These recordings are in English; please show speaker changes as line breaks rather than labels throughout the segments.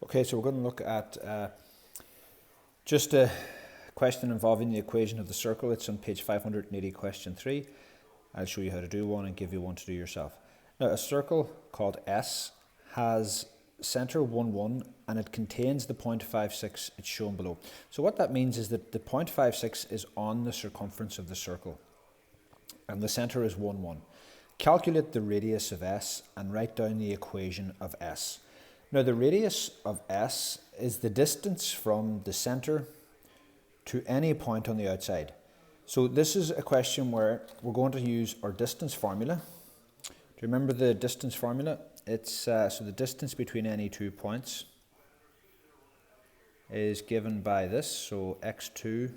Okay, so we're going to look at just a question involving the equation of the circle. It's on page 580, question 3. I'll show you how to do one and give you one to do yourself. Now, a circle called S has centre 1, 1, and it contains the point 5,6 it's shown below. So what that means is that the point 5,6 is on the circumference of the circle, and the centre is 1, 1. Calculate the radius of S and write down the equation of S. Now, the radius of S is the distance from the centre to any point on the outside. So this is a question where we're going to use our distance formula. Do you remember the distance formula? It's so the distance between any 2 points is given by this. So x2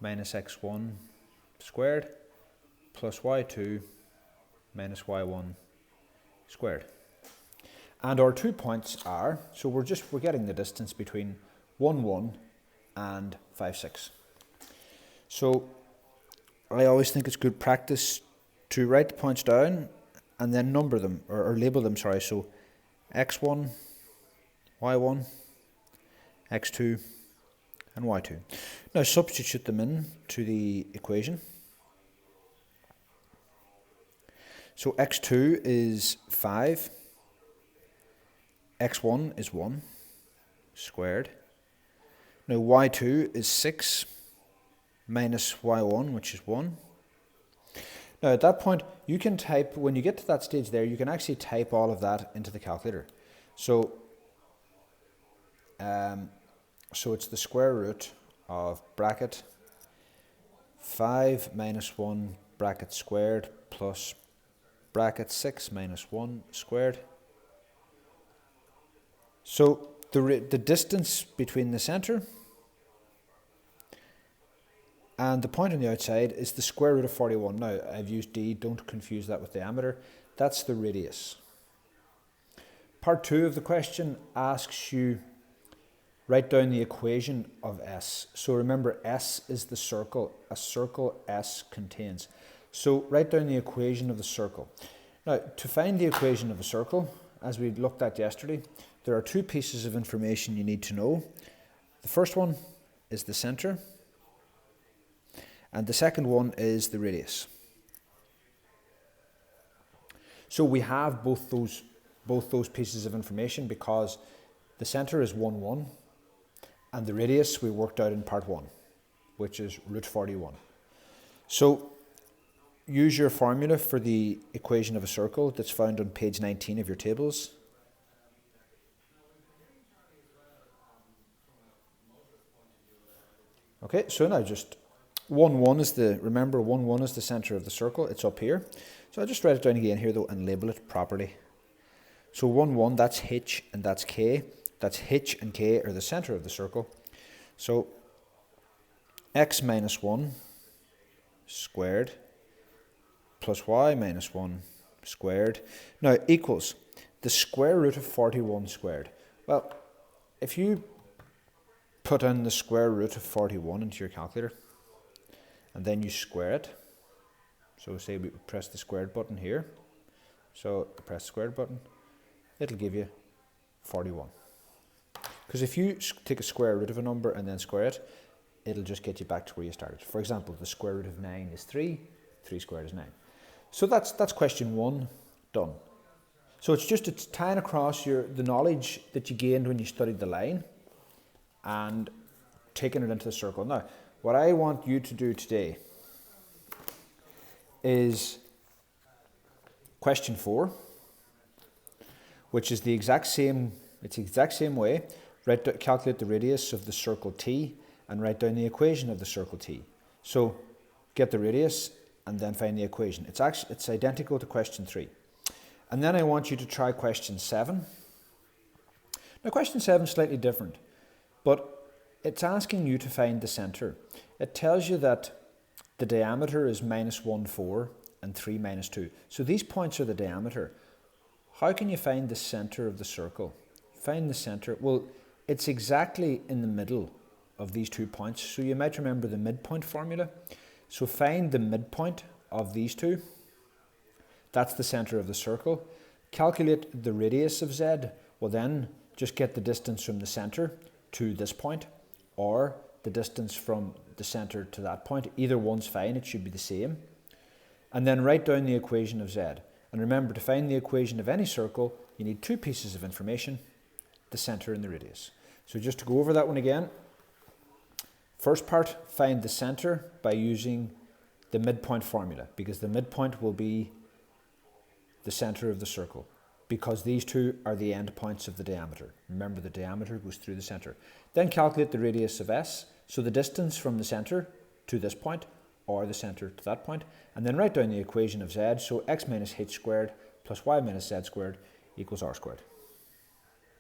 minus x1 squared plus y2 minus y1 squared. And our 2 points are, so we're getting the distance between 1, 1 and 5, 6. So I always think it's good practice to write the points down and then number them, or label them, sorry. So x1, y1, x2 and y2. Now substitute them in to the equation. So x2 is 5. x1 is 1 squared. Now y2 is 6 minus y1, which is 1. Now at that point, you can type, when you get to that stage there, you can actually type all of that into the calculator. So, it's the square root of bracket 5 minus 1 bracket squared plus bracket 6 minus 1 squared. So the distance between the centre and the point on the outside is the square root of 41. Now, I've used d, don't confuse that with diameter. That's the radius. Part 2 of the question asks you write down the equation of S. So remember, S is the circle. A circle S contains. So write down the equation of the circle. Now, to find the equation of a circle, as we looked at yesterday, there are 2 pieces of information you need to know. The first one is the centre, and the second one is the radius. So we have both those pieces of information because the centre is 1, 1, and the radius we worked out in part 1, which is root 41. So use your formula for the equation of a circle that's found on page 19 of your tables. Okay, so now just 1, 1 is remember 1, 1 is the centre of the circle. It's up here. So I'll just write it down again here though and label it properly. So 1, 1, that's h and that's k. That's h and k are the centre of the circle. So x minus 1 squared plus y minus 1 squared. Now equals the square root of 41 squared. Well, if you put in the square root of 41 into your calculator and then you square it. So say we press the squared button here. So press the squared button, it'll give you 41. Because if you take a square root of a number and then square it, it'll just get you back to where you started. For example, the square root of 9 is 3, 3 squared is 9. So that's question 1 done. So it's tying across the knowledge that you gained when you studied the line and taking it into the circle. Now, what I want you to do today is question 4, which is the exact same way. Calculate the radius of the circle T and write down the equation of the circle T. So get the radius and then find the equation. It's identical to question 3. And then I want you to try question 7. Now question 7 is slightly different, but it's asking you to find the centre. It tells you that the diameter is minus 1, 4 and 3 minus 2. So these points are the diameter. How can you find the centre of the circle? Find the centre. Well, it's exactly in the middle of these 2 points. So you might remember the midpoint formula. So find the midpoint of these 2. That's the centre of the circle. Calculate the radius of z. Well then, just get the distance from the centre to this point, or the distance from the centre to that point. Either one's fine, it should be the same. And then write down the equation of z. And remember, to find the equation of any circle, you need two pieces of information, the centre and the radius. So just to go over that one again, first part, find the centre by using the midpoint formula, because the midpoint will be the centre of the circle, because these two are the end points of the diameter. Remember, the diameter goes through the centre. Then calculate the radius of s, so the distance from the centre to this point, or the centre to that point, and then write down the equation of z, so x minus h squared plus y minus z squared equals r squared.